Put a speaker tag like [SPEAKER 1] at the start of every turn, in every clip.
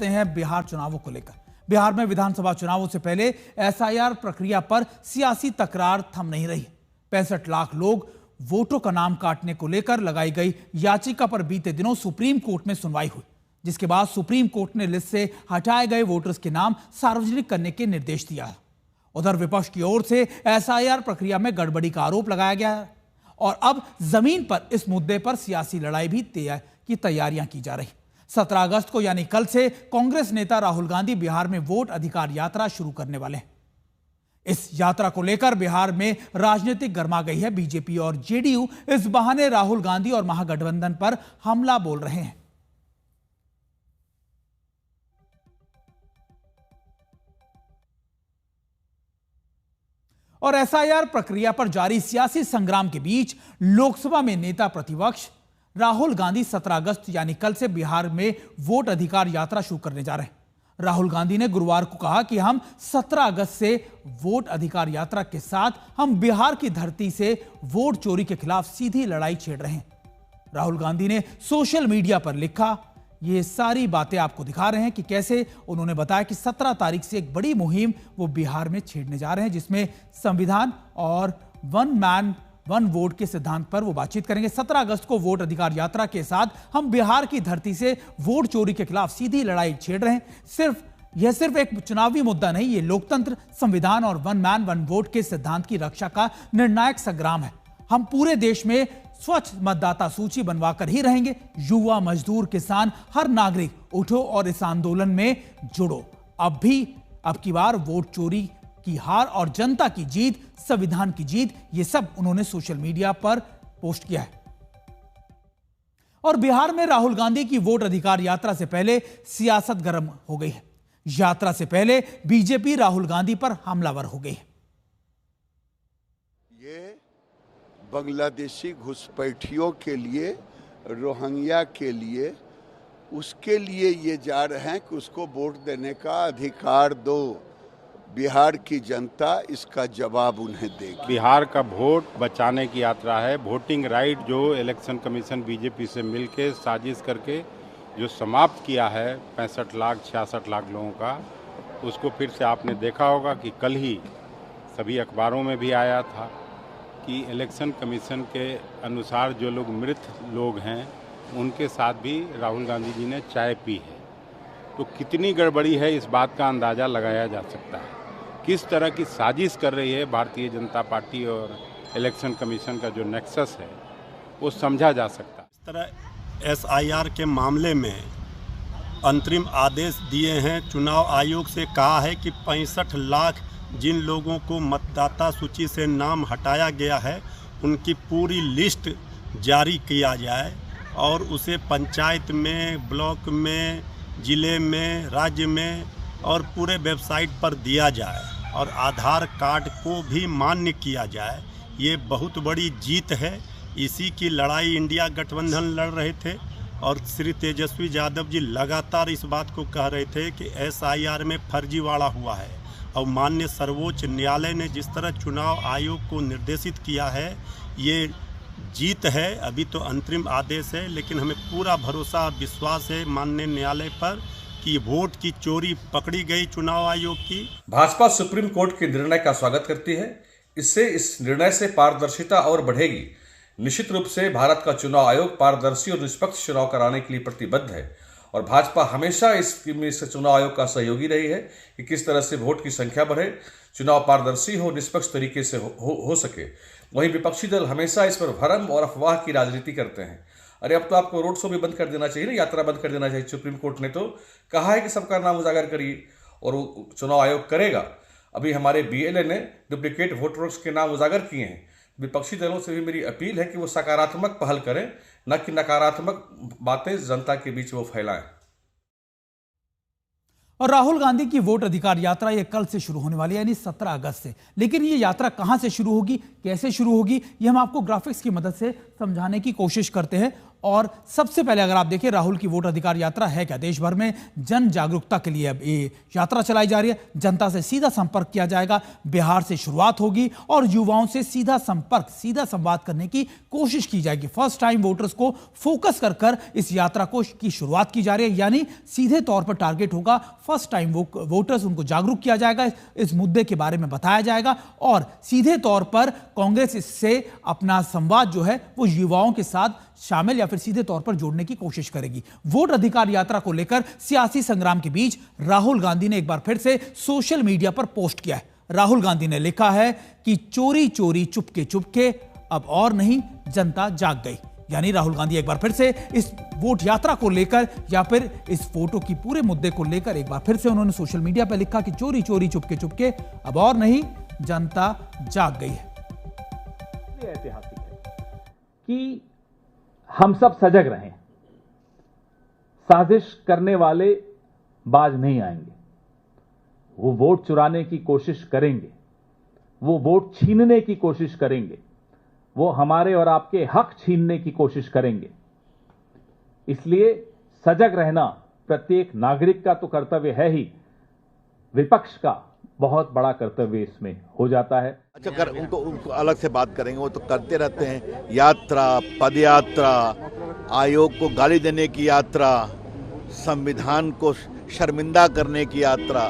[SPEAKER 1] बढ़ते हैं बिहार चुनावों को लेकर। बिहार में विधानसभा चुनावों से पहले एसआईआर प्रक्रिया पर सियासी तकरार थम नहीं रही। 65 लाख लोग वोटों का नाम काटने को लेकर लगाई गई याचिका पर बीते दिनों सुप्रीम कोर्ट में सुनवाई हुई, जिसके बाद सुप्रीम कोर्ट ने लिस्ट से हटाए गए वोटर्स के नाम सार्वजनिक करने के निर्देश दिया। उधर विपक्ष की ओर से एसआईआर प्रक्रिया में गड़बड़ी का आरोप लगाया गया है और अब जमीन पर इस मुद्दे पर सियासी लड़ाई भी की तैयारियां की जा रही। 17 अगस्त को यानी कल से कांग्रेस नेता राहुल गांधी बिहार में वोट अधिकार यात्रा शुरू करने वाले हैं। इस यात्रा को लेकर बिहार में राजनीतिक गर्मा गई है। बीजेपी और जेडीयू इस बहाने राहुल गांधी और महागठबंधन पर हमला बोल रहे हैं। और एसआईआर प्रक्रिया पर जारी सियासी संग्राम के बीच लोकसभा में नेता प्रतिपक्ष राहुल गांधी 17 अगस्त यानी कल से बिहार में वोट अधिकार यात्रा शुरू करने जा रहे हैं। राहुल गांधी ने गुरुवार को कहा कि हम 17 अगस्त से वोट अधिकार यात्रा के साथ हम बिहार की धरती से वोट चोरी के खिलाफ सीधी लड़ाई छेड़ रहे हैं। राहुल गांधी ने सोशल मीडिया पर लिखा, ये सारी बातें आपको दिखा रहे हैं कि कैसे उन्होंने बताया कि 17 तारीख से एक बड़ी मुहिम वो बिहार में छेड़ने जा रहे हैं, जिसमें संविधान और वन मैन वन वोट के सिद्धांत पर वो बातचीत करेंगे। 17 अगस्त को वोट अधिकार यात्रा के साथ हम बिहार की धरती से वोट चोरी के खिलाफ सीधी लड़ाई छेड़ रहे हैं। यह सिर्फ एक चुनावी मुद्दा नहीं, ये लोकतंत्र, संविधान और वन मैन वन वोट के सिद्धांत की रक्षा का निर्णायक संग्राम है। हम पूरे देश में स्वच्छ मतदाता सूची बनवाकर ही रहेंगे। युवा, मजदूर, किसान, हर नागरिक उठो और इस आंदोलन में जुड़ो। अब की बार वोट चोरी की हार और जनता की जीत, संविधान की जीत, ये सब उन्होंने सोशल मीडिया पर पोस्ट किया है। और बिहार में राहुल गांधी की वोट अधिकार यात्रा से पहले सियासत गर्म हो गई है। यात्रा से पहले बीजेपी राहुल गांधी पर हमलावर हो गई है।
[SPEAKER 2] ये बांग्लादेशी घुसपैठियों के लिए, रोहिंग्या के लिए, उसके लिए ये जा रहे हैं कि उसको वोट देने का अधिकार दो। बिहार की जनता इसका जवाब उन्हें देगी।
[SPEAKER 3] बिहार का वोट बचाने की यात्रा है। वोटिंग राइट जो इलेक्शन कमीशन बीजेपी से मिलके साजिश करके जो समाप्त किया है 65 लाख 66 लाख लोगों का, उसको फिर से आपने देखा होगा कि कल ही सभी अखबारों में भी आया था कि इलेक्शन कमीशन के अनुसार जो लोग मृत लोग हैं उनके साथ भी राहुल गांधी जी ने चाय पी है। तो कितनी गड़बड़ी है इस बात का अंदाज़ा लगाया जा सकता है। किस तरह की साजिश कर रही है भारतीय जनता पार्टी और इलेक्शन कमीशन का जो नेक्सस है वो समझा जा सकता है।
[SPEAKER 4] इस तरह एसआईआर के मामले में अंतरिम आदेश दिए हैं। चुनाव आयोग से कहा है कि 65 लाख जिन लोगों को मतदाता सूची से नाम हटाया गया है उनकी पूरी लिस्ट जारी किया जाए और उसे पंचायत में, ब्लॉक में, ज़िले में, राज्य में और पूरे वेबसाइट पर दिया जाए और आधार कार्ड को भी मान्य किया जाए। ये बहुत बड़ी जीत है। इसी की लड़ाई इंडिया गठबंधन लड़ रहे थे और श्री तेजस्वी यादव जी लगातार इस बात को कह रहे थे कि एसआईआर में फर्जीवाड़ा हुआ है। और माननीय सर्वोच्च न्यायालय ने जिस तरह चुनाव आयोग को निर्देशित किया है, ये जीत है। अभी तो अंतरिम आदेश है, लेकिन हमें पूरा भरोसा विश्वास है माननीय न्यायालय पर कि वोट की चोरी पकड़ी गई चुनाव आयोग की।
[SPEAKER 5] भाजपा सुप्रीम कोर्ट के निर्णय का स्वागत करती है। इससे इस निर्णय से पारदर्शिता और बढ़ेगी। निश्चित रूप से भारत का चुनाव आयोग पारदर्शी और निष्पक्ष चुनाव कराने के लिए प्रतिबद्ध है और भाजपा हमेशा इस चुनाव आयोग का सहयोगी रही है कि किस तरह से वोट की संख्या बढ़े, चुनाव पारदर्शी हो, निष्पक्ष तरीके से हो सके। वहीं विपक्षी दल हमेशा इस पर भ्रम और अफवाह की राजनीति करते हैं। अरे अब तो आपको रोड शो भी बंद कर देना चाहिए ना, यात्रा बंद कर देना चाहिए। सुप्रीम कोर्ट ने तो कहा है कि सबका नाम उजागर करिए और वो चुनाव आयोग करेगा। अभी हमारे बीएलए ने डुप्लीकेट वोटर्स के नाम उजागर किए हैं। विपक्षी दलों से भी मेरी अपील है कि वो सकारात्मक पहल करें, न कि नकारात्मक बातें जनता के बीच वो फैलाएं।
[SPEAKER 1] और राहुल गांधी की वोट अधिकार यात्रा ये कल से शुरू होने वाली है, यानी 17 अगस्त से। लेकिन ये यात्रा कहां से शुरू होगी, कैसे शुरू होगी, ये हम आपको ग्राफिक्स की मदद से समझाने की कोशिश करते हैं। और सबसे पहले अगर आप देखें राहुल की वोट अधिकार यात्रा है क्या, देश भर में जन जागरूकता के लिए अब ये यात्रा चलाई जा रही है। जनता से सीधा संपर्क किया जाएगा, बिहार से शुरुआत होगी और युवाओं से सीधा संपर्क, सीधा संवाद करने की कोशिश की जाएगी। फर्स्ट टाइम वोटर्स को फोकस कर इस यात्रा की शुरुआत की जा रही है, यानी सीधे तौर पर टारगेट होगा फर्स्ट टाइम वोटर्स, उनको जागरूक किया जाएगा, इस मुद्दे के बारे में बताया जाएगा और सीधे तौर पर कांग्रेस इससे अपना संवाद जो है वो युवाओं के साथ शामिल या फिर सीधे तौर पर जोड़ने की कोशिश करेगी। वोट अधिकार यात्रा को लेकर सियासी संग्राम के बीच राहुल गांधी ने एक बार फिर से सोशल मीडिया पर पोस्ट किया है। राहुल गांधी ने लिखा है कि चोरी चोरी चुपके चुपके अब और नहीं, जनता जाग गई। यानी राहुल गांधी एक बार फिर से इस वोट यात्रा को लेकर या फिर इस फोटो की पूरे मुद्दे को लेकर एक बार फिर से उन्होंने सोशल मीडिया पर लिखा कि चोरी चोरी चुपके चुपके अब और नहीं, जनता जाग गई है।
[SPEAKER 6] ऐतिहासिक है कि हम सब सजग रहें, साजिश करने वाले बाज नहीं आएंगे, वो वोट चुराने की कोशिश करेंगे, वो वोट छीनने की कोशिश करेंगे, वो हमारे और आपके हक छीनने की कोशिश करेंगे। इसलिए सजग रहना प्रत्येक नागरिक का तो कर्तव्य है ही, विपक्ष का बहुत बड़ा कर्तव्य इसमें हो जाता है।
[SPEAKER 7] अच्छा, उनको अलग से बात करेंगे, वो तो करते रहते हैं, यात्रा, पदयात्रा, आयोग को गाली देने की यात्रा, संविधान को शर्मिंदा करने की यात्रा,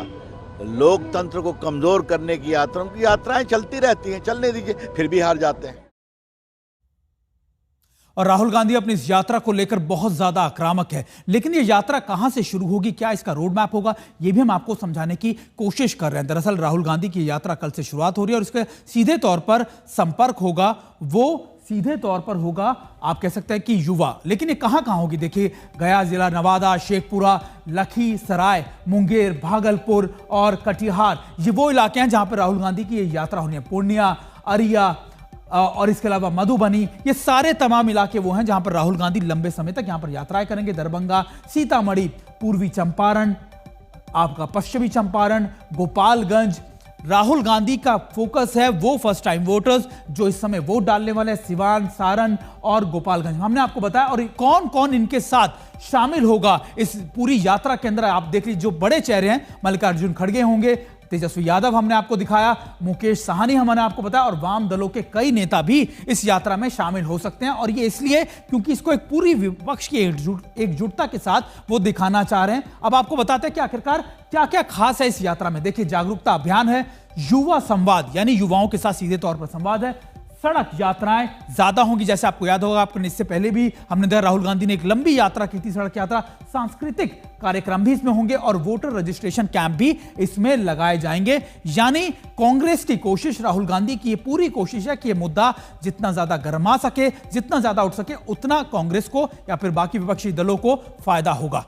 [SPEAKER 7] लोकतंत्र को कमजोर करने की यात्रा, उनकी यात्राएं चलती रहती हैं, चलने दीजिए, फिर भी हार जाते हैं।
[SPEAKER 1] और राहुल गांधी अपनी इस यात्रा को लेकर बहुत ज्यादा आक्रामक है, लेकिन ये यात्रा कहां से शुरू होगी, क्या इसका रोड मैप होगा, ये भी हम आपको समझाने की कोशिश कर रहे हैं। दरअसल राहुल गांधी की यात्रा कल से शुरुआत हो रही है और इसके सीधे तौर पर संपर्क होगा, वो सीधे तौर पर होगा आप कह सकते हैं कि युवा। लेकिन ये कहां कहां होगी, देखिए गया जिला, नवादा, शेखपुरा, लखीसराय, मुंगेर, भागलपुर और कटिहार, ये वो इलाके हैं जहां पर राहुल गांधी की ये यात्रा होनी है। पूर्णिया, अरिया और इसके अलावा मधुबनी, ये सारे तमाम इलाके वो हैं जहां पर राहुल गांधी लंबे समय तक यहां पर यात्राएं करेंगे। दरभंगा, सीतामढ़ी, पूर्वी चंपारण, आपका पश्चिमी चंपारण, गोपालगंज। राहुल गांधी का फोकस है वो फर्स्ट टाइम वोटर्स जो इस समय वोट डालने वाले हैं, सिवान, सारण और गोपालगंज हमने आपको बताया। और कौन कौन इनके साथ शामिल होगा इस पूरी यात्रा के अंदर, आप देख लीजिए जो बड़े चेहरे हैं, मल्लिकार्जुन खड़गे होंगे, तेजस्वी यादव हमने आपको दिखाया, मुकेश साहनी हमने आपको बताया और वाम दलों के कई नेता भी इस यात्रा में शामिल हो सकते हैं। और ये इसलिए क्योंकि इसको एक पूरी विपक्ष की एकजुटता के साथ वो दिखाना चाह रहे हैं। अब आपको बताते हैं कि आखिरकार क्या क्या खास है इस यात्रा में। देखिए, जागरूकता अभियान है, युवा संवाद यानी युवाओं के साथ सीधे तौर पर संवाद है, सड़क यात्राएं ज्यादा होंगी, जैसे आपको याद होगा, आपने इससे पहले भी हमने देखा राहुल गांधी ने एक लंबी यात्रा की थी, सड़क यात्रा। सांस्कृतिक कार्यक्रम भी इसमें होंगे और वोटर रजिस्ट्रेशन कैंप भी इसमें लगाए जाएंगे। यानी कांग्रेस की कोशिश, राहुल गांधी की ये पूरी कोशिश है कि ये मुद्दा जितना ज्यादा गरमा सके, जितना ज्यादा उठ सके, उतना कांग्रेस को या फिर बाकी विपक्षी दलों को फायदा होगा।